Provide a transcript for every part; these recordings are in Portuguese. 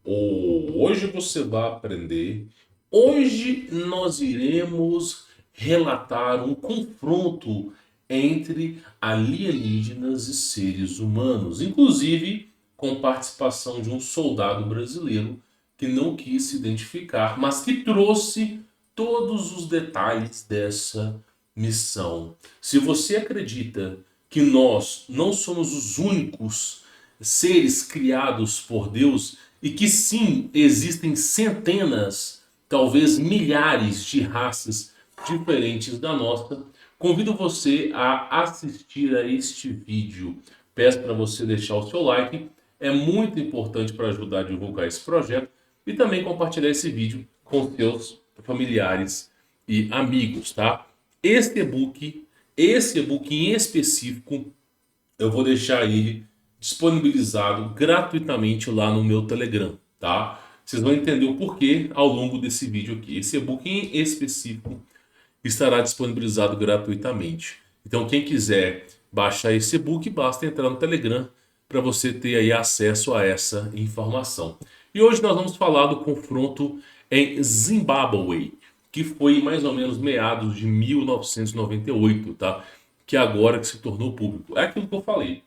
Hoje você vai aprender. Hoje nós iremos relatar um confronto entre alienígenas e seres humanos, inclusive com participação de um soldado brasileiro que não quis se identificar, mas que trouxe todos os detalhes dessa missão. Se você acredita que nós não somos os únicos seres criados por Deus e que sim existem centenas, talvez milhares de raças diferentes da nossa, convido você a assistir a este vídeo. Peço para você deixar o seu like, é muito importante para ajudar a divulgar esse projeto e também compartilhar esse vídeo com seus familiares e amigos, tá? Esse e-book em específico, eu vou deixar ele disponibilizado gratuitamente lá no meu Telegram, tá? Vocês vão entender o porquê ao longo desse vídeo aqui. Esse e-book em específico estará disponibilizado gratuitamente. Então, quem quiser baixar esse e-book, basta entrar no Telegram para você ter aí acesso a essa informação. E hoje nós vamos falar do confronto em Zimbábue, que foi mais ou menos meados de 1998, tá? Que agora que se tornou público. É aquilo que eu falei.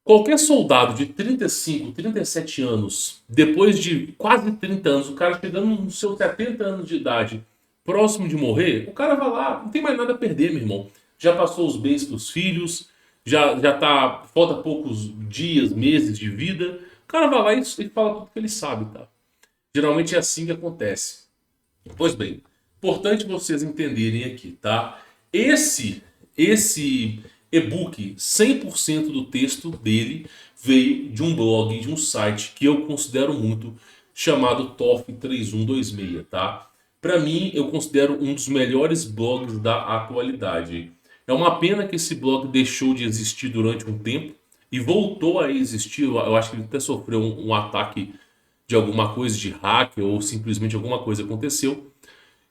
Qualquer soldado de 35, 37 anos, depois de quase 30 anos, o cara chegando nos seus 70 anos de idade, próximo de morrer, o cara vai lá, não tem mais nada a perder, meu irmão. Já passou os bens para os filhos, já tá, falta poucos dias, meses de vida. O cara vai lá e fala tudo que ele sabe, tá? Geralmente é assim que acontece. Pois bem, importante vocês entenderem aqui, tá? Esse e-book, 100% do texto dele veio de um blog, de um site que eu considero muito, chamado TOF 3126, tá? Para mim, eu considero um dos melhores blogs da atualidade. É uma pena que esse blog deixou de existir durante um tempo e voltou a existir. Eu acho que ele até sofreu um ataque de alguma coisa de hacker ou simplesmente alguma coisa aconteceu.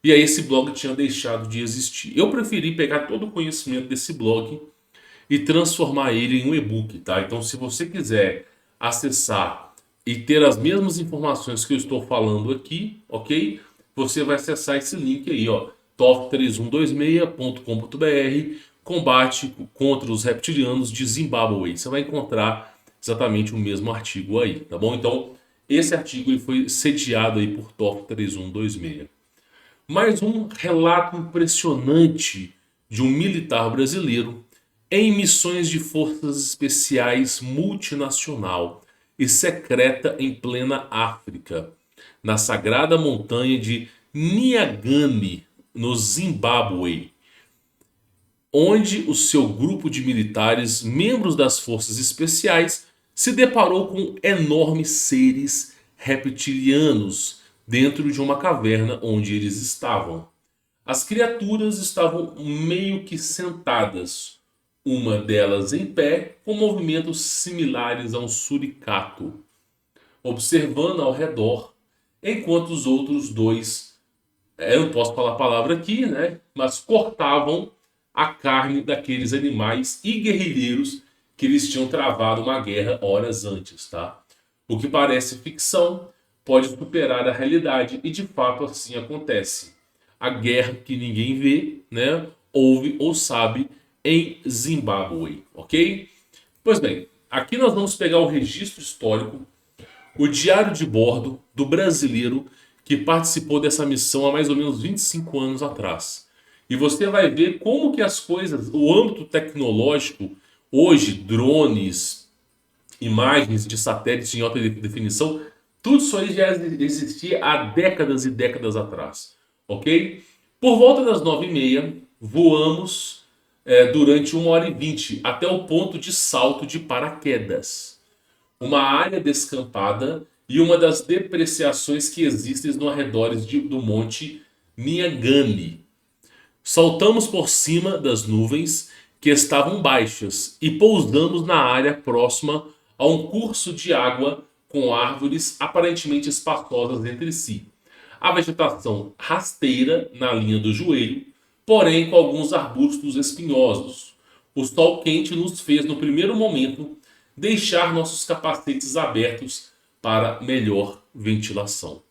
E aí esse blog tinha deixado de existir. Eu preferi pegar todo o conhecimento desse blog e transformar ele em um e-book, tá? Então, se você quiser acessar e ter as mesmas informações que eu estou falando aqui, ok? Você vai acessar esse link aí, ó, top3126.com.br, combate contra os reptilianos de Zimbábue. Você vai encontrar exatamente o mesmo artigo aí, tá bom? Então, esse artigo ele foi sediado aí por top 3126. Mais um relato impressionante de um militar brasileiro em missões de forças especiais multinacional e secreta em plena África, na sagrada montanha de Nyagani, no Zimbábue, onde o seu grupo de militares, membros das forças especiais, se deparou com enormes seres reptilianos dentro de uma caverna onde eles estavam. As criaturas estavam meio que sentadas, uma delas em pé, com movimentos similares a um suricato, observando ao redor, enquanto os outros dois, eu não posso falar a palavra aqui, né? Mas cortavam a carne daqueles animais e guerrilheiros que eles tinham travado uma guerra horas antes, tá? O que parece ficção pode superar a realidade e de fato assim acontece. A guerra que ninguém vê, né? Ouve ou sabe em Zimbábue, ok? Pois bem, aqui nós vamos pegar o registro histórico, o diário de bordo do brasileiro que participou dessa missão há mais ou menos 25 anos atrás. E você vai ver como que as coisas, o âmbito tecnológico, hoje, drones, imagens de satélites em alta definição, tudo isso aí já existia há décadas e décadas atrás, ok? Por volta das 9h30, voamos durante 1h20 até o ponto de salto de paraquedas. Uma área descampada e uma das depreciações que existem no arredores do monte Nyangani. Saltamos por cima das nuvens que estavam baixas e pousamos na área próxima a um curso de água com árvores aparentemente espaçosas entre si. A vegetação rasteira na linha do joelho, porém com alguns arbustos espinhosos. O sol quente nos fez, no primeiro momento, deixar nossos capacetes abertos para melhor ventilação.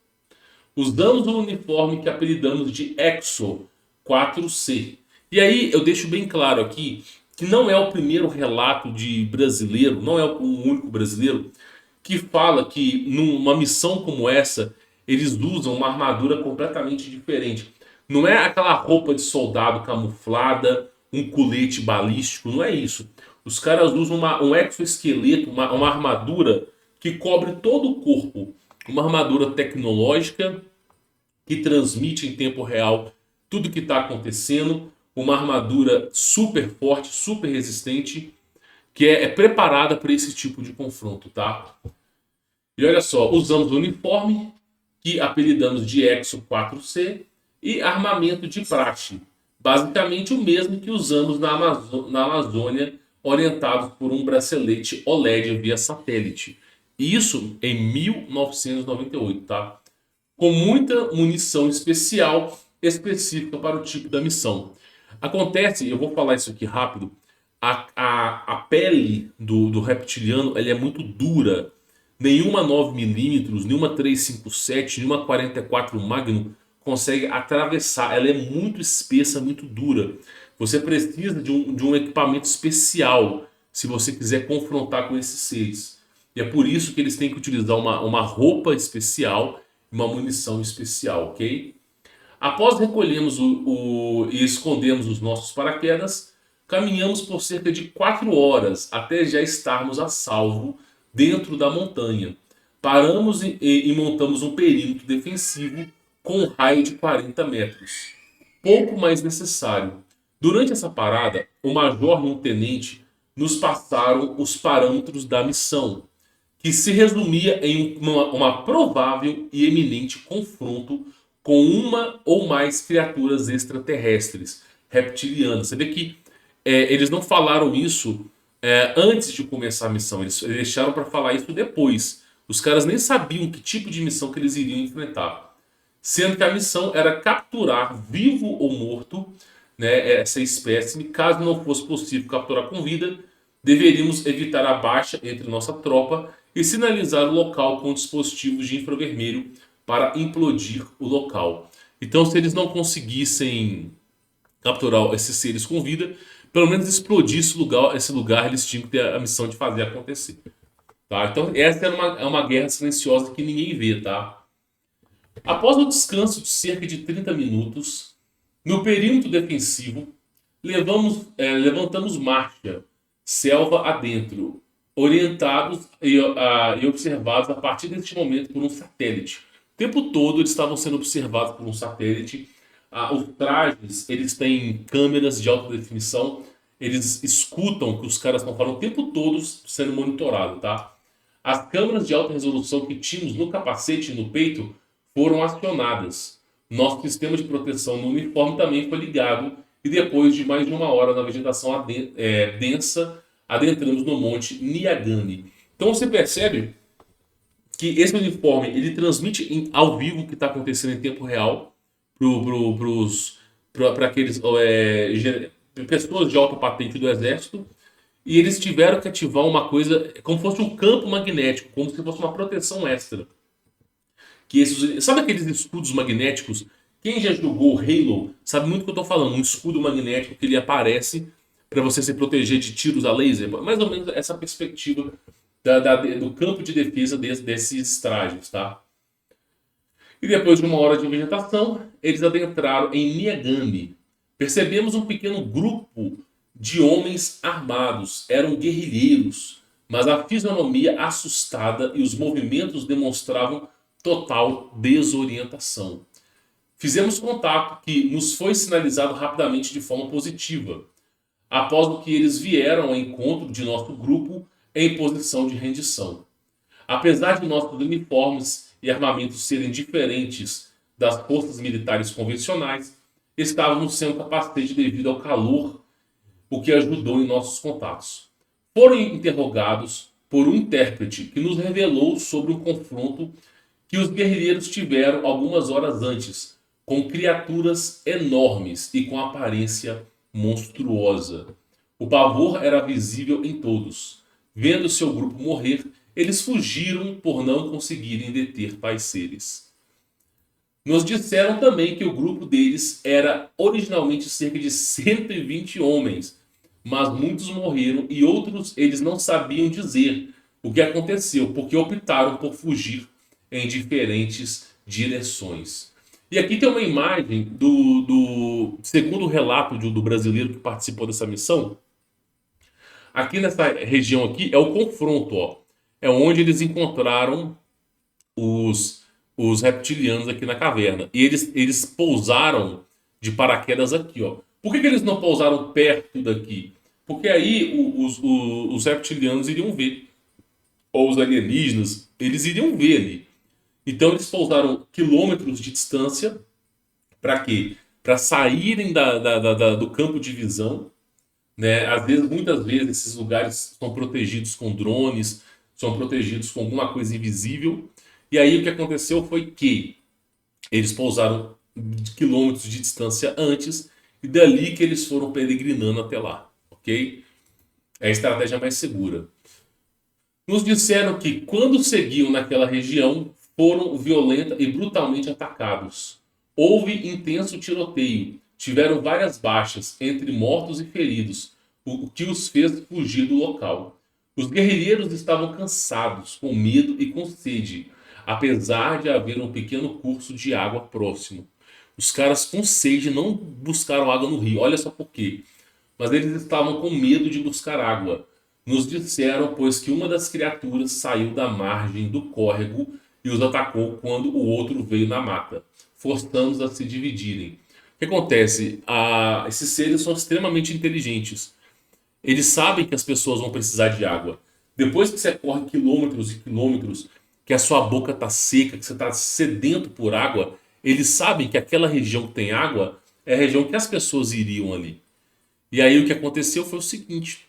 Usamos um uniforme que apelidamos de EXO 4C. E aí eu deixo bem claro aqui que não é o primeiro relato de brasileiro, não é o único brasileiro que fala que numa missão como essa eles usam uma armadura completamente diferente. Não é aquela roupa de soldado camuflada, um colete balístico, não é isso. Os caras usam um exoesqueleto, uma armadura que cobre todo o corpo. Uma armadura tecnológica que transmite em tempo real tudo que está acontecendo. Uma armadura super forte, super resistente, que é preparada para esse tipo de confronto, tá? E olha só, usamos o uniforme, que apelidamos de EXO 4C, e armamento de praxe. Basicamente o mesmo que usamos na Amazônia, orientados por um bracelete OLED via satélite. Isso em 1998, tá? Com muita munição especial específica para o tipo da missão. Acontece, eu vou falar isso aqui rápido, a pele do reptiliano ela é muito dura. Nenhuma 9mm, nenhuma 357, nenhuma 44 Magnum consegue atravessar. Ela é muito espessa, muito dura. Você precisa de um equipamento especial se você quiser confrontar com esses seres. E é por isso que eles têm que utilizar uma roupa especial e uma munição especial, ok? Após recolhermos e escondermos os nossos paraquedas, caminhamos por cerca de 4 horas até já estarmos a salvo dentro da montanha. Paramos e montamos um perímetro defensivo com um raio de 40 metros. Pouco mais necessário. Durante essa parada, o major e um tenente nos passaram os parâmetros da missão, que se resumia em uma provável e eminente confronto com uma ou mais criaturas extraterrestres, reptilianas. Você vê que eles não falaram isso antes de começar a missão, eles deixaram para falar isso depois. Os caras nem sabiam que tipo de missão que eles iriam enfrentar. Sendo que a missão era capturar, vivo ou morto, né, essa espécime. Caso não fosse possível capturar com vida, deveríamos evitar a baixa entre nossa tropa e sinalizar o local com dispositivos de infravermelho para implodir o local. Então, se eles não conseguissem capturar esses seres com vida, pelo menos explodir esse lugar eles tinham que ter a missão de fazer acontecer. Tá? Então, essa era uma guerra silenciosa que ninguém vê, tá? Após o descanso de cerca de 30 minutos, no perímetro defensivo, levantamos marcha, selva adentro, orientados e observados a partir deste momento por um satélite. O tempo todo eles estavam sendo observados por um satélite. Os trajes, eles têm câmeras de alta definição, eles escutam o que os caras estão falando o tempo todo sendo monitorado, tá? As câmeras de alta resolução que tínhamos no capacete e no peito foram acionadas. Nosso sistema de proteção no uniforme também foi ligado e depois de mais de uma hora na vegetação densa, adentramos no monte Nyagani. Então você percebe que esse uniforme ele transmite ao vivo o que está acontecendo em tempo real para aqueles pessoas de alta patente do exército. E eles tiveram que ativar uma coisa como se fosse um campo magnético, como se fosse uma proteção extra. Sabe aqueles escudos magnéticos? Quem já jogou Halo sabe muito o que eu estou falando. Um escudo magnético que ele aparece para você se proteger de tiros a laser. Mais ou menos essa perspectiva do campo de defesa desses trajes, tá? E depois de uma hora de vegetação, eles adentraram em Nyagani. Percebemos um pequeno grupo de homens armados. Eram guerrilheiros, mas a fisionomia assustada e os movimentos demonstravam total desorientação. Fizemos contato que nos foi sinalizado rapidamente de forma positiva, após o que eles vieram ao encontro de nosso grupo em posição de rendição. Apesar de nossos uniformes e armamentos serem diferentes das forças militares convencionais, estávamos sem o capacete devido ao calor, o que ajudou em nossos contatos. Foram interrogados por um intérprete que nos revelou sobre um confronto que os guerrilheiros tiveram algumas horas antes, com criaturas enormes e com aparência monstruosa. O pavor era visível em todos. Vendo seu grupo morrer, eles fugiram por não conseguirem deter tais seres. Nos disseram também que o grupo deles era originalmente cerca de 120 homens, mas muitos morreram e outros eles não sabiam dizer o que aconteceu, porque optaram por fugir em diferentes direções. E aqui tem uma imagem do segundo relato do brasileiro que participou dessa missão. Aqui nessa região aqui é o confronto, ó. É onde eles encontraram os reptilianos aqui na caverna. E eles pousaram de paraquedas aqui, ó. Por que eles não pousaram perto daqui? Porque aí os reptilianos iriam ver. Ou os alienígenas, eles iriam ver ali. Então eles pousaram quilômetros de distância. Para quê? Para saírem do campo de visão, né? Muitas vezes, esses lugares são protegidos com drones, são protegidos com alguma coisa invisível. E aí o que aconteceu foi que eles pousaram quilômetros de distância antes e dali que eles foram peregrinando até lá, ok? É a estratégia mais segura. Nos disseram que quando seguiam naquela região foram violenta e brutalmente atacados. Houve intenso tiroteio, tiveram várias baixas, entre mortos e feridos, o que os fez fugir do local. Os guerrilheiros estavam cansados, com medo e com sede, apesar de haver um pequeno curso de água próximo. Os caras com sede não buscaram água no rio, olha só por quê. Mas eles estavam com medo de buscar água. Nos disseram, pois, que uma das criaturas saiu da margem do córrego e os atacou quando o outro veio na mata, forçando-os a se dividirem. O que acontece? Esses seres são extremamente inteligentes. Eles sabem que as pessoas vão precisar de água. Depois que você corre quilômetros e quilômetros, que a sua boca está seca, que você está sedento por água, eles sabem que aquela região que tem água é a região que as pessoas iriam ali. E aí o que aconteceu foi o seguinte: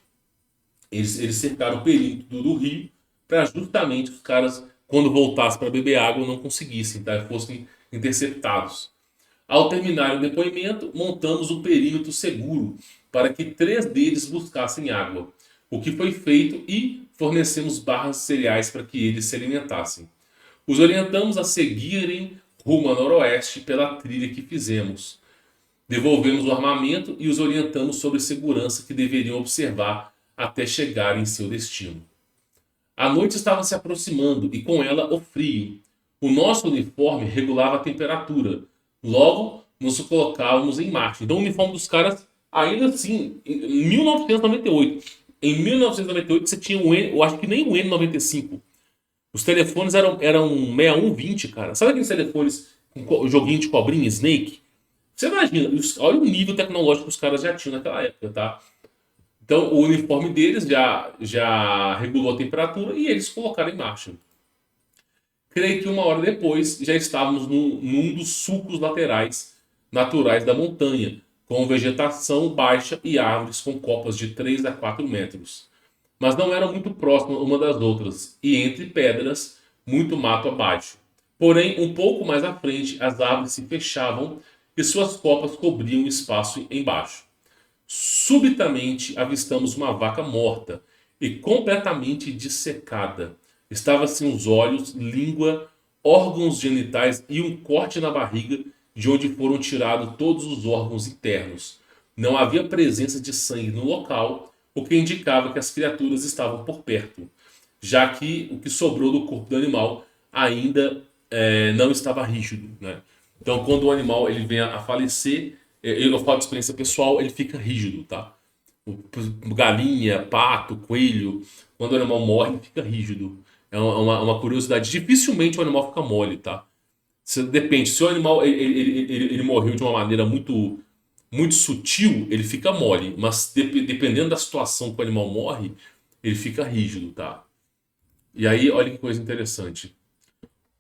eles cercaram o perímetro do rio para justamente os caras, quando voltassem para beber água, não conseguissem, tá? Fossem interceptados. Ao terminar o depoimento, montamos um perímetro seguro para que 3 deles buscassem água, o que foi feito e fornecemos barras de cereais para que eles se alimentassem. Os orientamos a seguirem rumo a noroeste pela trilha que fizemos. Devolvemos o armamento e os orientamos sobre segurança que deveriam observar até chegar em seu destino. A noite estava se aproximando e com ela o frio. O nosso uniforme regulava a temperatura. Logo, nos colocávamos em marcha. Então o uniforme dos caras, ainda assim, em 1998. Em 1998 você tinha o N, eu acho que nem o N95. Os telefones eram 6120, cara. Sabe aqueles telefones com joguinho de cobrinha, Snake? Você imagina, olha o nível tecnológico que os caras já tinham naquela época, tá? Então, o uniforme deles já regulou a temperatura e eles colocaram em marcha. Creio que 1 hora depois já estávamos num dos sulcos laterais naturais da montanha, com vegetação baixa e árvores com copas de 3 a 4 metros. Mas não eram muito próximas uma das outras, e entre pedras, muito mato abaixo. Porém, um pouco mais à frente, as árvores se fechavam e suas copas cobriam o espaço embaixo. Subitamente avistamos uma vaca morta e completamente dissecada. Estava sem os olhos, língua, órgãos genitais e um corte na barriga de onde foram tirados todos os órgãos internos. Não havia presença de sangue no local, o que indicava que as criaturas estavam por perto, já que o que sobrou do corpo do animal ainda não estava rígido, né? Então, quando o animal ele vem a falecer, eu falo de experiência pessoal, ele fica rígido, tá? Galinha, pato, coelho, quando o animal morre, ele fica rígido. É uma curiosidade. Dificilmente o animal fica mole, tá? Depende. Se o animal ele morreu de uma maneira muito, muito sutil, ele fica mole. Mas dependendo da situação que o animal morre, ele fica rígido, tá? E aí, olha que coisa interessante.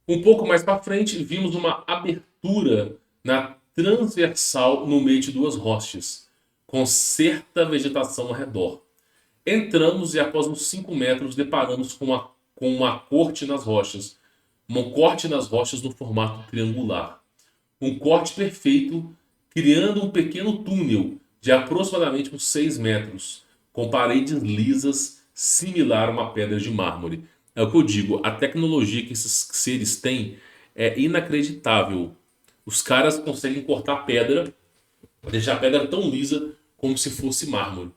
Um pouco mais para frente, vimos uma abertura na transversal no meio de 2 rochas, com certa vegetação ao redor. Entramos e após uns 5 metros deparamos com uma corte nas rochas. Um corte nas rochas no formato triangular. Um corte perfeito, criando um pequeno túnel de aproximadamente uns 6 metros, com paredes lisas, similar a uma pedra de mármore. É o que eu digo, a tecnologia que esses seres têm é inacreditável. Os caras conseguem cortar pedra, deixar a pedra tão lisa como se fosse mármore.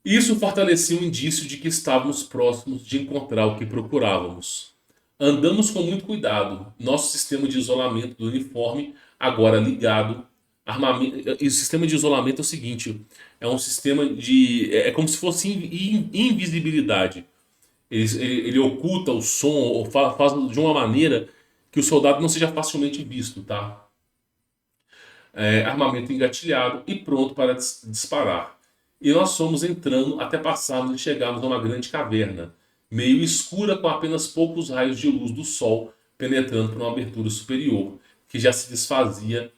Isso fortalecia o indício de que estávamos próximos de encontrar o que procurávamos. Andamos com muito cuidado. Nosso sistema de isolamento do uniforme, agora ligado. E o sistema de isolamento é o seguinte: é um sistema de. É como se fosse invisibilidade. Ele oculta o som, ou faz de uma maneira que o soldado não seja facilmente visto, tá? Armamento engatilhado e pronto para disparar. E nós fomos entrando até passarmos e chegarmos a uma grande caverna, meio escura com apenas poucos raios de luz do sol penetrando por uma abertura superior, que já se desfazia,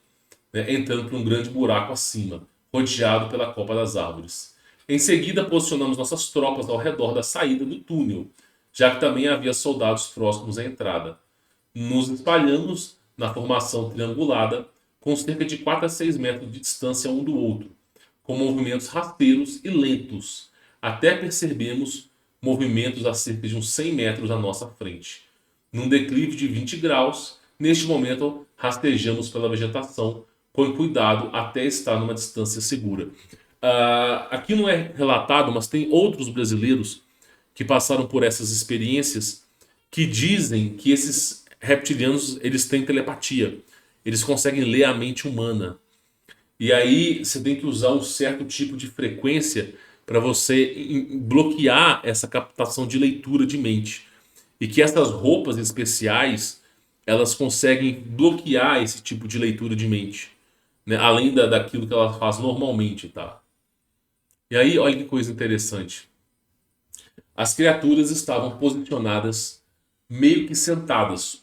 né, entrando por um grande buraco acima, rodeado pela copa das árvores. Em seguida, posicionamos nossas tropas ao redor da saída do túnel, já que também havia soldados próximos à entrada. Nos espalhamos na formação triangulada, com cerca de 4 a 6 metros de distância um do outro, com movimentos rasteiros e lentos, até percebermos movimentos a cerca de uns 100 metros à nossa frente. Num declive de 20 graus, neste momento rastejamos pela vegetação, com cuidado até estar numa distância segura. Aqui não é relatado, mas tem outros brasileiros que passaram por essas experiências que dizem que esses reptilianos eles têm telepatia. Eles conseguem ler a mente humana. E aí você tem que usar um certo tipo de frequência para você bloquear essa captação de leitura de mente. E que essas roupas especiais, elas conseguem bloquear esse tipo de leitura de mente, né? Além daquilo que ela faz normalmente, tá? E aí, olha que coisa interessante. As criaturas estavam posicionadas meio que sentadas,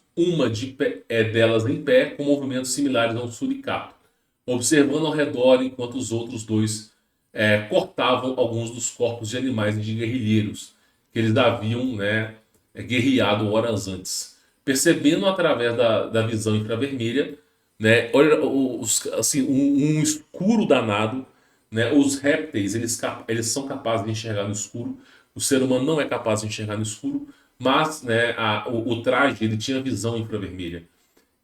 delas em pé, com movimentos similares a um suricato, observando ao redor enquanto os outros dois cortavam alguns dos corpos de animais e de guerrilheiros que eles haviam, né, guerreado horas antes. Percebendo através da visão infravermelha, né, olha, assim, um escuro danado, né, os répteis eles são capazes de enxergar no escuro, o ser humano não é capaz de enxergar no escuro, mas, né, o traje ele tinha visão infravermelha,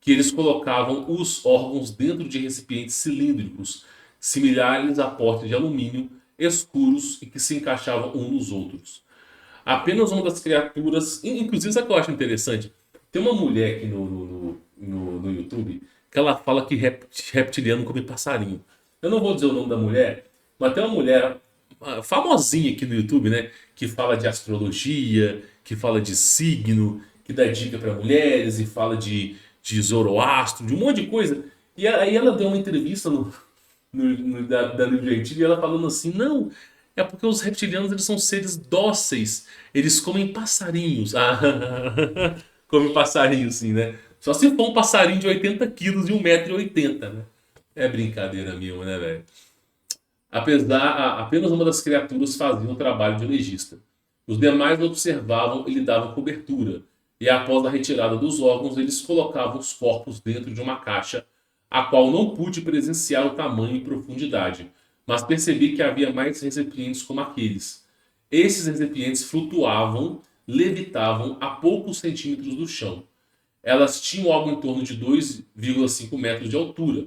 que eles colocavam os órgãos dentro de recipientes cilíndricos, similares a potes de alumínio, escuros e que se encaixavam uns nos outros. Apenas uma das criaturas, inclusive sabe o que eu acho interessante? Tem uma mulher aqui no YouTube que ela fala que reptiliano come passarinho. Eu não vou dizer o nome da mulher, mas tem uma mulher famosinha aqui no YouTube, né? Que fala de astrologia, que fala de signo, que dá dica para mulheres e fala de Zoroastro, de um monte de coisa. E aí ela deu uma entrevista da Danilo Gentili e ela falando assim, não, é porque os reptilianos eles são seres dóceis, eles comem passarinhos. Comem passarinhos sim, né? Só se for um passarinho de 80 quilos e 1,80 m, né? É brincadeira mesmo, né, velho? Apenas uma das criaturas fazia o trabalho de legista. Os demais observavam e lhe davam cobertura, e após a retirada dos órgãos, eles colocavam os corpos dentro de uma caixa, a qual não pude presenciar o tamanho e profundidade, mas percebi que havia mais recipientes como aqueles. Esses recipientes flutuavam, levitavam a poucos centímetros do chão. Elas tinham algo em torno de 2,5 metros de altura.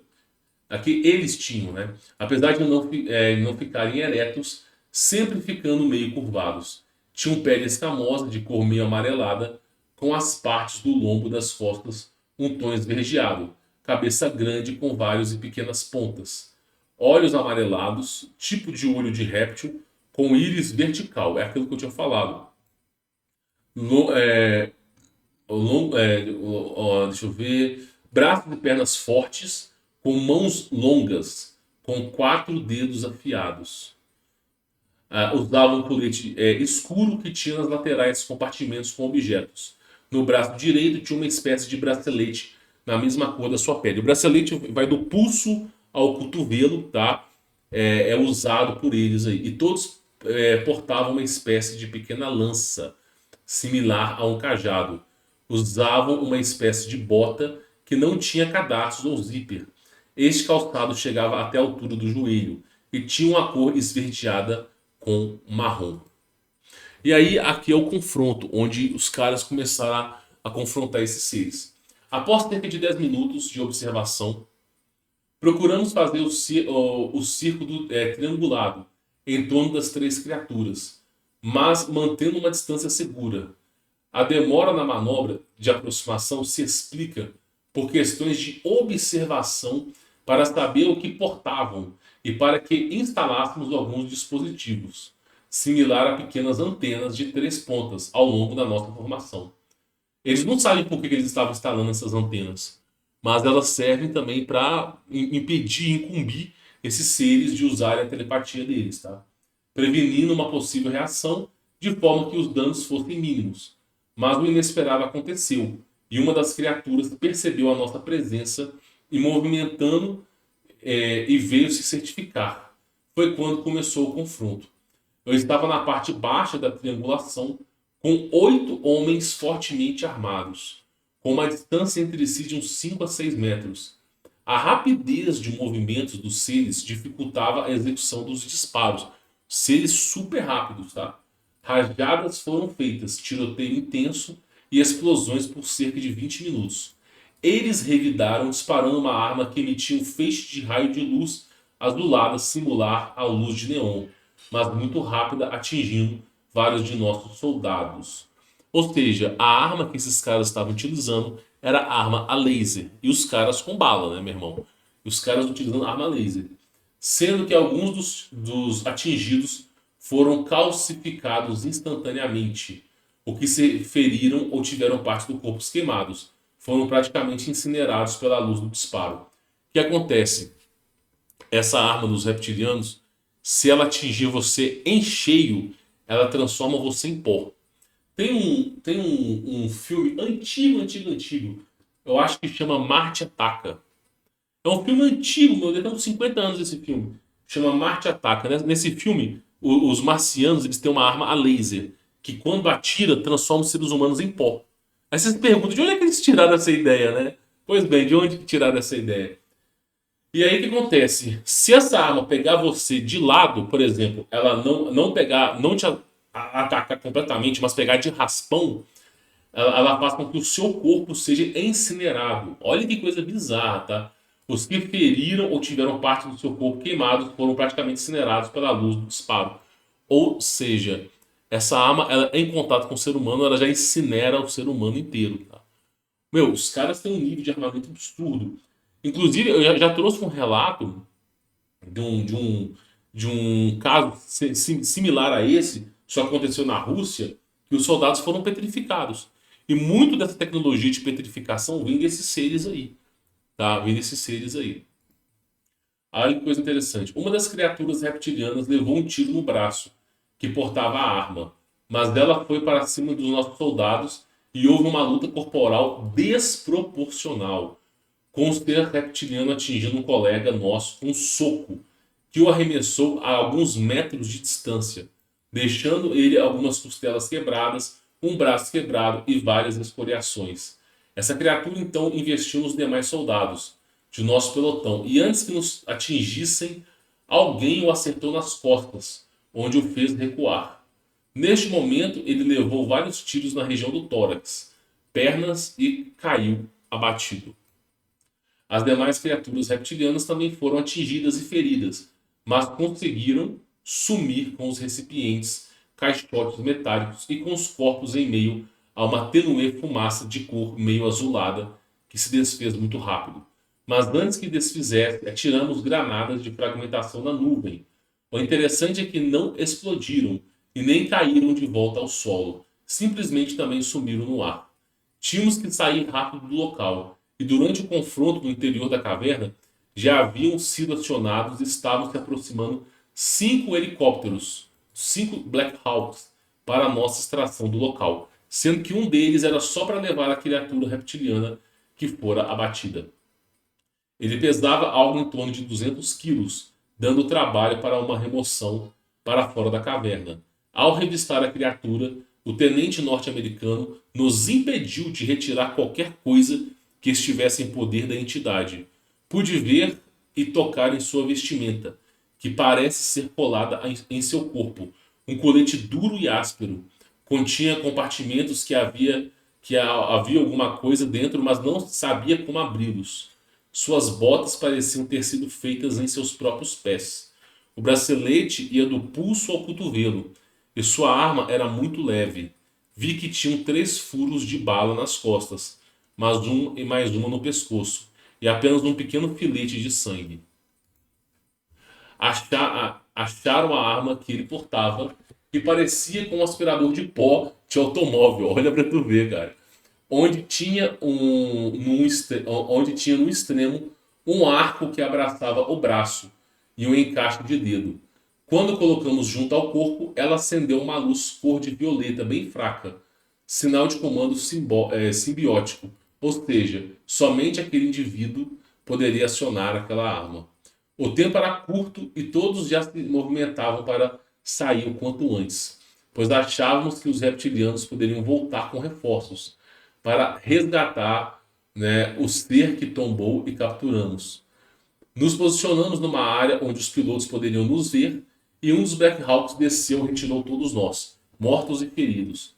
Aqui eles tinham, né? Apesar de não ficarem eretos, sempre ficando meio curvados. Tinham pele escamosa, de cor meio amarelada, com as partes do lombo das costas um tom esverdeado, cabeça grande com vários e pequenas pontas, olhos amarelados, tipo de olho de réptil, com íris vertical, é aquilo que eu tinha falado. Lo- é, Deixa eu ver. Braços e pernas fortes, com mãos longas, com 4 dedos afiados. Usava um colete escuro que tinha nas laterais compartimentos com objetos. No braço direito tinha uma espécie de bracelete na mesma cor da sua pele. O bracelete vai do pulso ao cotovelo, tá? É usado por eles aí. E todos portavam uma espécie de pequena lança, similar a um cajado. Usavam uma espécie de bota que não tinha cadarços ou zíper. Este calçado chegava até a altura do joelho e tinha uma cor esverdeada com marrom. E aí aqui é o confronto, onde os caras começaram a confrontar esses seres. Após cerca de 10 minutos de observação, procuramos fazer o círculo triangulado em torno das três criaturas, mas mantendo uma distância segura. A demora na manobra de aproximação se explica por questões de observação para saber o que portavam e para que instalássemos alguns dispositivos, similar a pequenas antenas de 3 pontas ao longo da nossa formação. Eles não sabem por que eles estavam instalando essas antenas, mas elas servem também para impedir, incumbir esses seres de usarem a telepatia deles, tá? Prevenindo uma possível reação de forma que os danos fossem mínimos. Mas o inesperado aconteceu e uma das criaturas percebeu a nossa presença e movimentando e veio se certificar. Foi quando começou o confronto. Eu estava na parte baixa da triangulação com 8 homens fortemente armados, com uma distância entre si de uns 5 a 6 metros. A rapidez de movimentos dos seres dificultava a execução dos disparos. Seres super rápidos, tá? Rajadas foram feitas, tiroteio intenso e explosões por cerca de 20 minutos. Eles revidaram disparando uma arma que emitia um feixe de raio de luz azulada similar à luz de neon, mas muito rápida, atingindo vários de nossos soldados. Ou seja, a arma que esses caras estavam utilizando era arma a laser. E os caras com bala, né, meu irmão? E os caras utilizando arma laser. Sendo que alguns dos atingidos foram calcificados instantaneamente. O que se feriram ou tiveram parte do corpo queimados. Foram praticamente incinerados pela luz do disparo. O que acontece? Essa arma dos reptilianos, se ela atingir você em cheio, ela transforma você em pó. Tem um filme antigo. Eu acho que chama Marte Ataca. É um filme antigo, meu Deus, tem uns 50 anos esse filme. Chama Marte Ataca. Nesse filme, os marcianos eles têm uma arma a laser, que quando atira, transforma os seres humanos em pó. Aí você se pergunta, de onde é que eles tiraram essa ideia, né? Pois bem, de onde que tiraram essa ideia? E aí o que acontece? Se essa arma pegar você de lado, por exemplo, ela não pegar, não te atacar completamente, mas pegar de raspão, ela faz com que o seu corpo seja incinerado. Olha que coisa bizarra, tá? Os que feriram ou tiveram parte do seu corpo queimados foram praticamente incinerados pela luz do disparo. Ou seja, essa arma, ela, em contato com o ser humano, ela já incinera o ser humano inteiro, tá? Meu, os caras têm um nível de armamento absurdo. Inclusive, eu já trouxe um relato de um caso similar a esse, só aconteceu na Rússia, que os soldados foram petrificados. E muito dessa tecnologia de petrificação vem desses seres aí. Tá? Vem desses seres aí. Olha que coisa interessante. Uma das criaturas reptilianas levou um tiro no braço, que portava a arma. Mas dela foi para cima dos nossos soldados e houve uma luta corporal desproporcional, com o ser reptiliano atingindo um colega nosso com um soco, que o arremessou a alguns metros de distância, deixando ele algumas costelas quebradas, um braço quebrado e várias escoriações. Essa criatura então investiu nos demais soldados de nosso pelotão e antes que nos atingissem, alguém o acertou nas costas, onde o fez recuar. Neste momento, ele levou vários tiros na região do tórax, pernas e caiu abatido. As demais criaturas reptilianas também foram atingidas e feridas, mas conseguiram sumir com os recipientes, caixotes metálicos e com os corpos em meio a uma tenue fumaça de cor meio azulada que se desfez muito rápido. Mas antes que desfizesse, atiramos granadas de fragmentação na nuvem. O interessante é que não explodiram e nem caíram de volta ao solo, simplesmente também sumiram no ar. Tínhamos que sair rápido do local, e durante o confronto no interior da caverna, já haviam sido acionados e estavam se aproximando 5 helicópteros, 5 Black Hawks, para a nossa extração do local, sendo que um deles era só para levar a criatura reptiliana que fora abatida. Ele pesava algo em torno de 200 quilos, dando trabalho para uma remoção para fora da caverna. Ao revistar a criatura, o tenente norte-americano nos impediu de retirar qualquer coisa que estivesse em poder da entidade. Pude ver e tocar em sua vestimenta, que parece ser colada em seu corpo, Um colete duro e áspero. Continha compartimentos havia alguma coisa dentro, mas não sabia como abri-los. Suas botas pareciam ter sido feitas em seus próprios pés. O bracelete ia do pulso ao cotovelo, e sua arma era muito leve. Vi que tinham 3 furos de bala nas costas, mas e mais uma no pescoço, e apenas um pequeno filete de sangue. Acharam a arma que ele portava, que parecia com um aspirador de pó de automóvel. Olha pra tu ver, cara. Onde tinha no extremo um arco que abraçava o braço e um encaixe de dedo. Quando colocamos junto ao corpo, ela acendeu uma luz cor de violeta bem fraca, sinal de comando simbiótico, ou seja, somente aquele indivíduo poderia acionar aquela arma. O tempo era curto e todos já se movimentavam para sair o quanto antes, pois achávamos que os reptilianos poderiam voltar com reforços para resgatar, né, o ser que tombou e capturamos. Nos posicionamos numa área onde os pilotos poderiam nos ver e um dos Black Hawks desceu e retirou todos nós, mortos e feridos.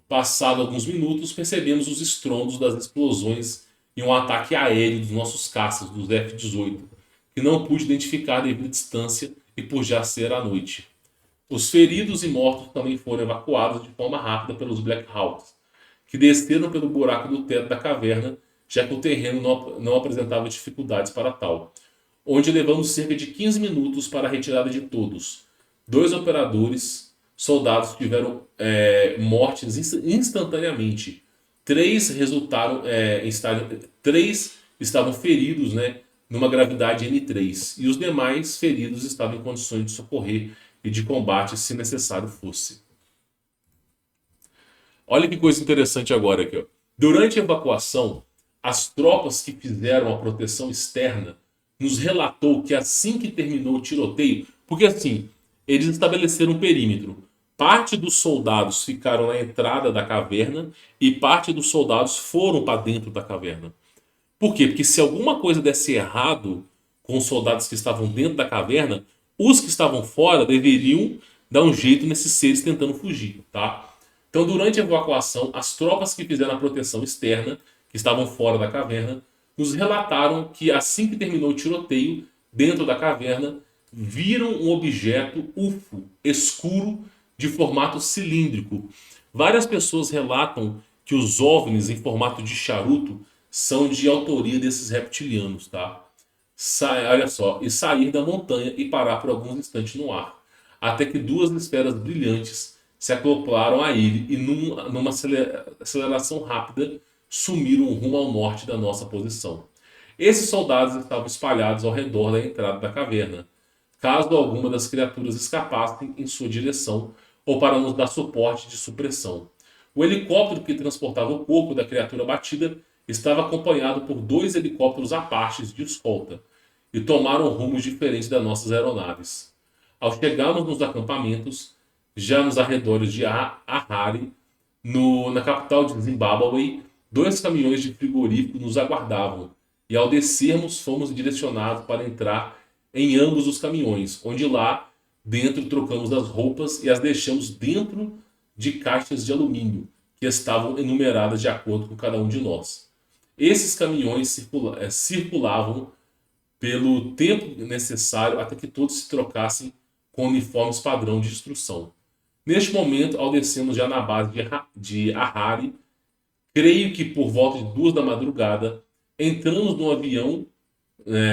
Passado alguns minutos, percebemos os estrondos das explosões e um ataque aéreo dos nossos caças, dos F-18, que não pude identificar devido à distância e por já ser à noite. Os feridos e mortos também foram evacuados de forma rápida pelos Black Hawks, que desceram pelo buraco do teto da caverna, já que o terreno não apresentava dificuldades para tal, onde levamos cerca de 15 minutos para a retirada de todos. 2 soldados tiveram mortes instantaneamente. 3 estavam feridos, né, numa gravidade N3, e os demais feridos estavam em condições de socorrer e de combate se necessário fosse. Olha que coisa interessante agora aqui, ó. Durante a evacuação, as tropas que fizeram a proteção externa nos relatou que assim que terminou o tiroteio, porque assim, eles estabeleceram um perímetro. Parte dos soldados ficaram na entrada da caverna e parte dos soldados foram para dentro da caverna. Por quê? Porque se alguma coisa desse errado com os soldados que estavam dentro da caverna, os que estavam fora deveriam dar um jeito nesses seres tentando fugir, tá? Então, durante a evacuação, as tropas que fizeram a proteção externa, que estavam fora da caverna, nos relataram que assim que terminou o tiroteio, dentro da caverna, viram um objeto UFO escuro de formato cilíndrico. Várias pessoas relatam que os OVNIs em formato de charuto são de autoria desses reptilianos, tá? Olha só, e sair da montanha e parar por alguns instantes no ar, até que 2 esferas brilhantes se acoplaram a ele e numa aceleração rápida sumiram rumo ao norte da nossa posição. Esses soldados estavam espalhados ao redor da entrada da caverna, caso alguma das criaturas escapassem em sua direção ou para nos dar suporte de supressão. O helicóptero que transportava o corpo da criatura batida estava acompanhado por 2 helicópteros Apaches de escolta e tomaram rumos diferentes das nossas aeronaves. Ao chegarmos nos acampamentos, já nos arredores de Harare, na capital de Zimbábue, 2 caminhões de frigorífico nos aguardavam e ao descermos fomos direcionados para entrar em ambos os caminhões, onde lá dentro trocamos as roupas e as deixamos dentro de caixas de alumínio que estavam enumeradas de acordo com cada um de nós. Esses caminhões circulavam pelo tempo necessário até que todos se trocassem com uniformes padrão de instrução. Neste momento, ao descermos já na base de Harare, creio que por volta de 2 da madrugada, entramos num avião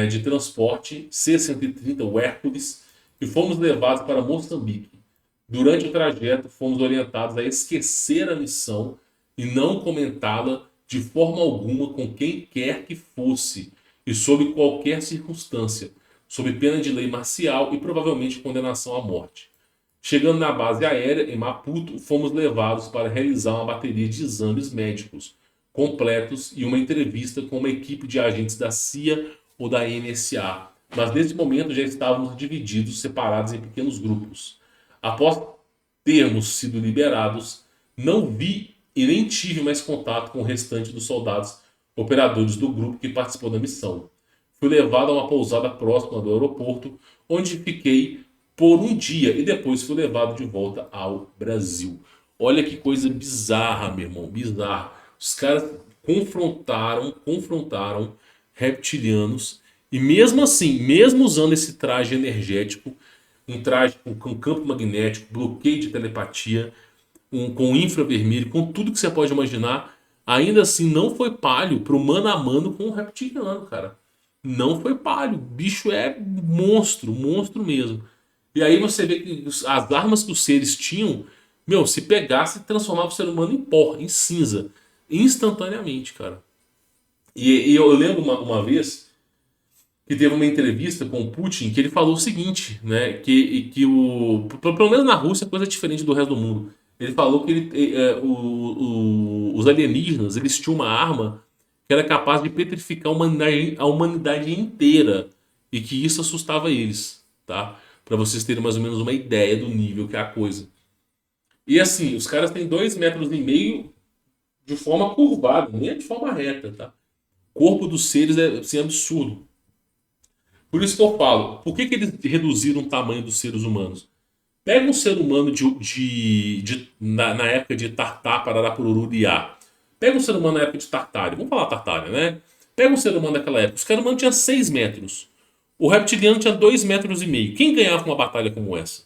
de transporte C-130, o Hércules, e fomos levados para Moçambique. Durante o trajeto, fomos orientados a esquecer a missão e não comentá-la de forma alguma com quem quer que fosse e sob qualquer circunstância, sob pena de lei marcial e provavelmente condenação à morte. Chegando na base aérea, em Maputo, fomos levados para realizar uma bateria de exames médicos completos e uma entrevista com uma equipe de agentes da CIA ou da NSA. Mas nesse momento já estávamos divididos, separados em pequenos grupos. Após termos sido liberados, não vi e nem tive mais contato com o restante dos soldados operadores do grupo que participou da missão. Fui levado a uma pousada próxima do aeroporto, onde fiquei por um dia e depois foi levado de volta ao Brasil. Olha que coisa bizarra, meu irmão, bizarra. Os caras confrontaram reptilianos e mesmo assim, mesmo usando esse traje energético, um traje com campo magnético, bloqueio de telepatia, com infravermelho, com tudo que você pode imaginar, ainda assim não foi palho pro mano a mano com o reptiliano, cara. Não foi palho. O bicho é monstro, monstro mesmo. E aí você vê que as armas que os seres tinham, meu, se pegasse, transformava o ser humano em pó, em cinza, instantaneamente, cara. E eu lembro uma vez que teve uma entrevista com o Putin que ele falou o seguinte, né? Que pelo menos na Rússia, é coisa diferente do resto do mundo. Ele falou que os alienígenas eles tinham uma arma que era capaz de petrificar a humanidade inteira e que isso assustava eles, tá? Para vocês terem mais ou menos uma ideia do nível que é a coisa. E assim, os caras têm 2,5 metros de forma curvada, nem é de forma reta, tá? O corpo dos seres é assim, absurdo. Por isso que eu falo, por que eles reduziram o tamanho dos seres humanos? Pega um ser humano na época de Tartar, Parará, Purururiá. Pega um ser humano na época de Tartária. Vamos falar Tartária, né? Pega um ser humano daquela época. O ser humano tinha 6 metros. O reptiliano tinha 2,5 metros. Quem ganhava uma batalha como essa?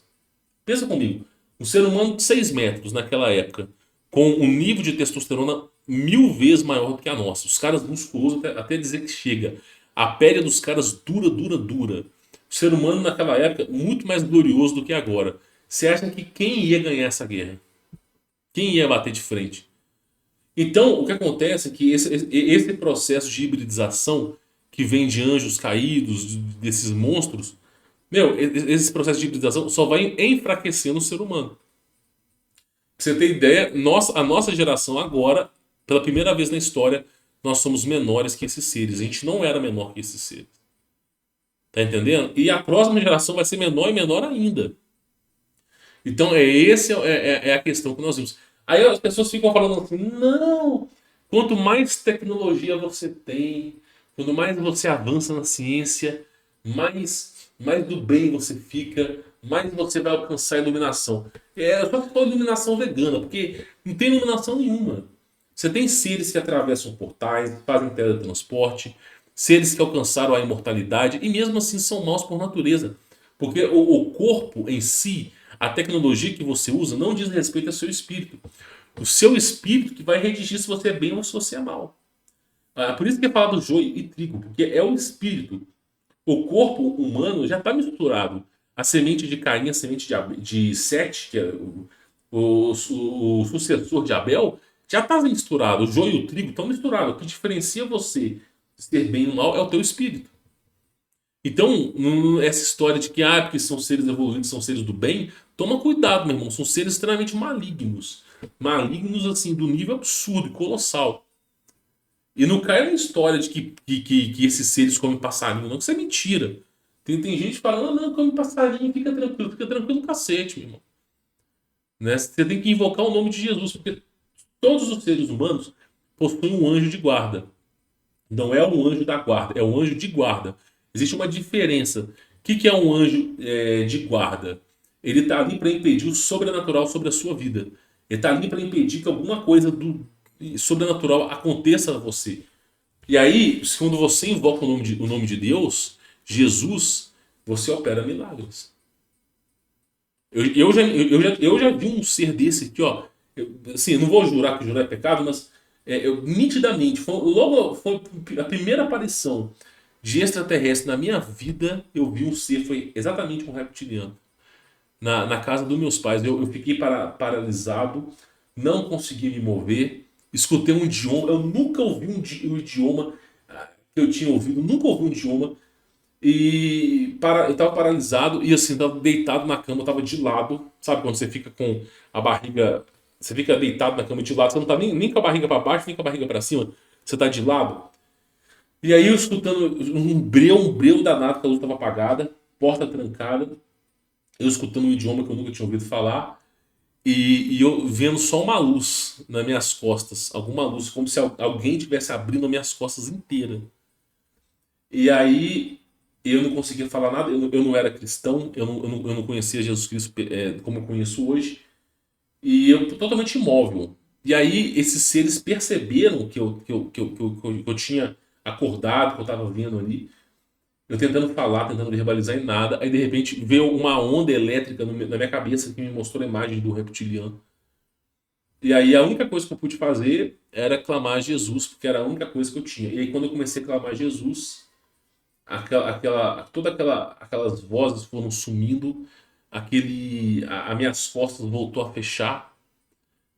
Pensa comigo. Um ser humano de 6 metros naquela época, com um nível de testosterona 1000 vezes maior do que a nossa. Os caras musculosos até dizer que chega. A pele dos caras dura, dura, dura. O ser humano naquela época muito mais glorioso do que agora. Você acha que quem ia ganhar essa guerra? Quem ia bater de frente? Então, o que acontece é que esse processo de hibridização que vem de anjos caídos, desses monstros, meu, esse processo de hibridização só vai enfraquecendo o ser humano. Pra você ter ideia, a nossa geração agora, pela primeira vez na história, nós somos menores que esses seres. A gente não era menor que esses seres. Tá entendendo? E a próxima geração vai ser menor e menor ainda. Então, é a questão que nós vimos. Aí as pessoas ficam falando assim: não, quanto mais tecnologia você tem, quanto mais você avança na ciência, mais do bem você fica, mais você vai alcançar a iluminação. Só que for iluminação vegana, porque não tem iluminação nenhuma. Você tem seres que atravessam portais, fazem teletransporte, seres que alcançaram a imortalidade e mesmo assim são maus por natureza. Porque o corpo em si, a tecnologia que você usa, não diz respeito ao seu espírito. O seu espírito que vai redigir se você é bem ou se você é mal. Por isso que é falado joio e trigo, porque é o espírito. O corpo humano já está misturado. A semente de Caim, a semente de Sete, que é o sucessor de Abel, já está misturado. O joio e o trigo estão misturados. O que diferencia você ser bem ou mal é o teu espírito. Então, essa história de que porque são seres evoluídos, são seres do bem, toma cuidado, meu irmão. São seres extremamente malignos. Malignos, assim, do nível absurdo, colossal. E não cai na história de que esses seres comem passarinho, não, que isso é mentira. Tem gente falando, não, come passarinho, fica tranquilo, cacete, meu irmão. Né? Você tem que invocar o nome de Jesus, porque todos os seres humanos possuem um anjo de guarda. Não é um anjo da guarda, é um anjo de guarda. Existe uma diferença. O que é um anjo de guarda? Ele está ali para impedir o sobrenatural sobre a sua vida. Ele está ali para impedir que alguma coisa sobrenatural aconteça a você. E aí, quando você invoca o nome de Deus, Jesus, você opera milagres. Eu já vi um ser desse aqui, ó. Assim, não vou jurar que jurar é pecado, mas nitidamente, foi a primeira aparição de extraterrestre na minha vida. Eu vi um ser, foi exatamente um reptiliano. Na casa dos meus pais, eu fiquei paralisado, não consegui me mover, escutei um idioma, eu nunca ouvi um idioma que eu tinha ouvido, nunca ouvi um idioma. Eu tava paralisado e assim, tava deitado na cama, eu tava de lado. Sabe quando você fica com a barriga. Você fica deitado na cama de lado, você não tá nem com a barriga para baixo, nem com a barriga para cima, você tá de lado. E aí eu escutando um breu danado, que a luz tava apagada, porta trancada, eu escutando um idioma que eu nunca tinha ouvido falar, e eu vendo só uma luz nas minhas costas, alguma luz, como se alguém tivesse abrindo as minhas costas inteiras. E aí eu não conseguia falar nada, eu não era cristão, eu não conhecia Jesus Cristo como eu conheço hoje, e eu totalmente imóvel. E aí esses seres perceberam que eu tinha acordado, que eu estava vendo ali, eu tentando falar, tentando verbalizar em nada, aí de repente veio uma onda elétrica na minha cabeça que me mostrou a imagem do reptiliano. E aí a única coisa que eu pude fazer era clamar a Jesus, porque era a única coisa que eu tinha. E aí quando eu comecei a clamar a Jesus, aquelas vozes foram sumindo, as minhas costas voltou a fechar,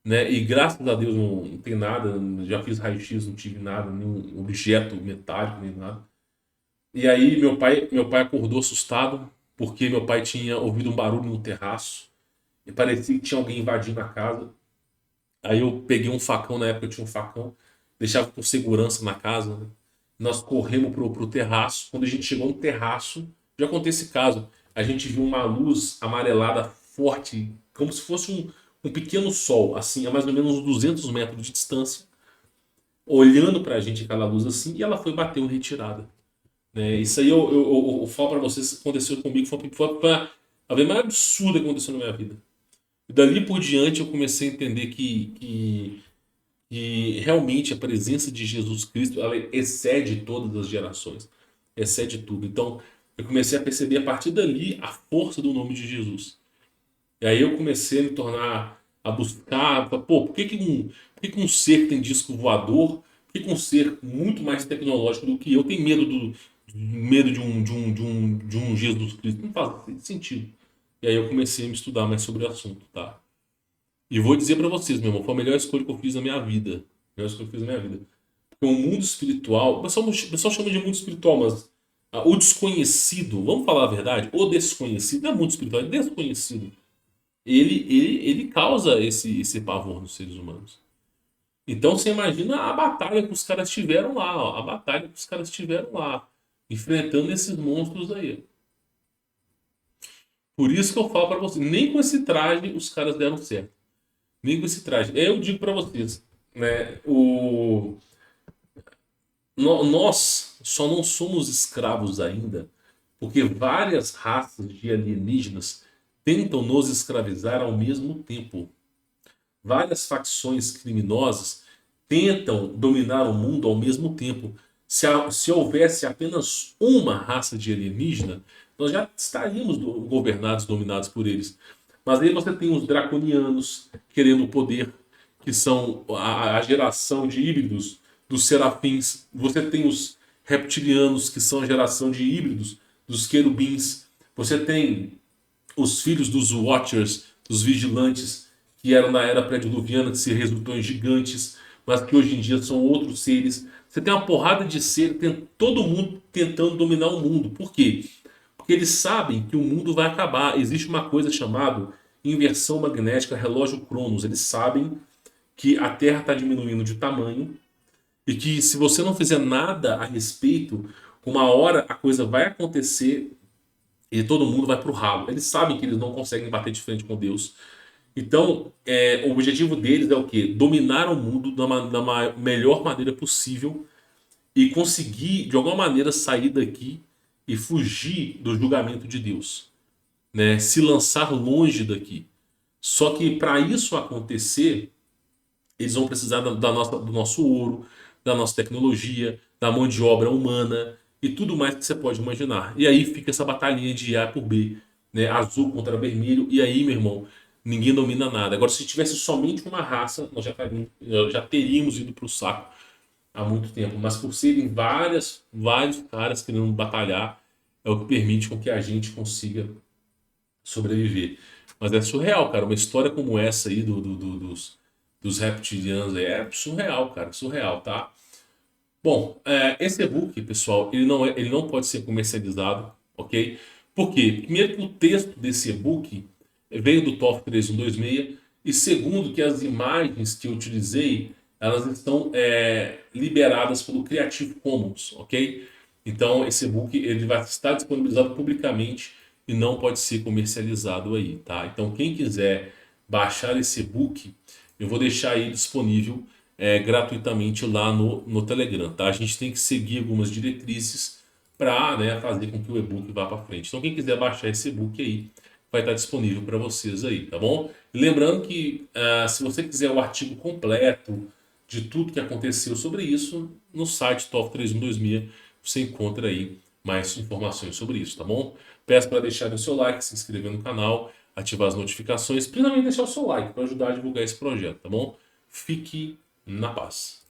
né? E graças a Deus não tem nada, já fiz raio-x, não tive nada, nenhum objeto metálico, nem nada. E aí meu pai acordou assustado, porque meu pai tinha ouvido um barulho no terraço, e parecia que tinha alguém invadindo a casa. Aí eu peguei um facão, na época eu tinha um facão, deixava por segurança na casa, né? Nós corremos pro terraço. Quando a gente chegou no terraço, já contei esse caso, a gente viu uma luz amarelada forte, como se fosse um pequeno sol, assim, a mais ou menos uns 200 metros de distância, olhando pra gente aquela luz assim, e ela foi bater em retirada. Né? Isso aí eu falo pra vocês que aconteceu comigo, foi a vez mais absurda que aconteceu na minha vida. E dali por diante eu comecei a entender que realmente a presença de Jesus Cristo ela excede todas as gerações, excede tudo. Então eu comecei a perceber a partir dali a força do nome de Jesus. E aí eu comecei a me tornar, a buscar, pô, por que que um ser que tem disco voador, por que que um ser muito mais tecnológico do que eu tem medo de um Jesus Cristo? Não faz sentido. E aí eu comecei a me estudar mais sobre o assunto, tá? E vou dizer pra vocês, meu irmão, foi a melhor escolha que eu fiz na minha vida. A melhor escolha que eu fiz na minha vida. Porque o mundo espiritual, o pessoal chama de mundo espiritual, mas o desconhecido, vamos falar a verdade, o desconhecido, não é mundo espiritual, é desconhecido. Ele causa esse pavor nos seres humanos. Então você imagina a batalha que os caras tiveram lá, ó, a batalha que os caras tiveram lá, enfrentando esses monstros aí. Por isso que eu falo pra você, nem com esse traje os caras deram certo. Nem com esse traje. Eu digo pra vocês, né, nós só não somos escravos ainda porque várias raças de alienígenas tentam nos escravizar ao mesmo tempo. Várias facções criminosas tentam dominar o mundo ao mesmo tempo. Se houvesse apenas uma raça de alienígena, nós já estaríamos governados, dominados por eles. Mas aí você tem os draconianos querendo o poder, que são a geração de híbridos dos serafins. Você tem os reptilianos, que são a geração de híbridos dos querubins. Você tem os filhos dos Watchers, dos vigilantes, que eram na era pré-diluviana, que se resultou em gigantes, mas que hoje em dia são outros seres. Você tem uma porrada de seres, tem todo mundo tentando dominar o mundo. Por quê? Porque eles sabem que o mundo vai acabar. Existe uma coisa chamada inversão magnética, relógio Cronos. Eles sabem que a Terra está diminuindo de tamanho e que se você não fizer nada a respeito, uma hora a coisa vai acontecer e todo mundo vai pro ralo. Eles sabem que eles não conseguem bater de frente com Deus. Então, o objetivo deles é o quê? Dominar o mundo da melhor maneira possível e conseguir, de alguma maneira, sair daqui e fugir do julgamento de Deus. Né? Se lançar longe daqui. Só que para isso acontecer, eles vão precisar do nosso ouro, da nossa tecnologia, da mão de obra humana e tudo mais que você pode imaginar. E aí fica essa batalhinha de A por B, né? Azul contra vermelho. E aí, meu irmão, ninguém domina nada. Agora, se tivesse somente uma raça, nós já teríamos ido para o saco há muito tempo. Mas por serem vários caras querendo batalhar, é o que permite com que a gente consiga sobreviver. Mas é surreal, cara. Uma história como essa aí dos reptilianos é surreal, cara. Surreal, tá? Bom, esse e-book, pessoal, ele não pode ser comercializado, ok? Por quê? Primeiro que o texto desse e-book veio do TOEFL 3126 e segundo que as imagens que eu utilizei, elas estão liberadas pelo Creative Commons, ok? Então esse e-book ele vai estar disponibilizado publicamente e não pode ser comercializado aí, tá? Então quem quiser baixar esse e-book, eu vou deixar aí disponível gratuitamente lá no Telegram, tá? A gente tem que seguir algumas diretrizes, para, né, fazer com que o e-book vá para frente. Então quem quiser baixar esse e-book aí, vai estar disponível para vocês aí, tá bom? E lembrando que se você quiser o artigo completo de tudo que aconteceu sobre isso, no site TOEFL 3126 você encontra aí mais informações sobre isso, tá bom? Peço para deixar o seu like, se inscrever no canal, ativar as notificações, principalmente deixar o seu like para ajudar a divulgar esse projeto, tá bom? Fique na paz.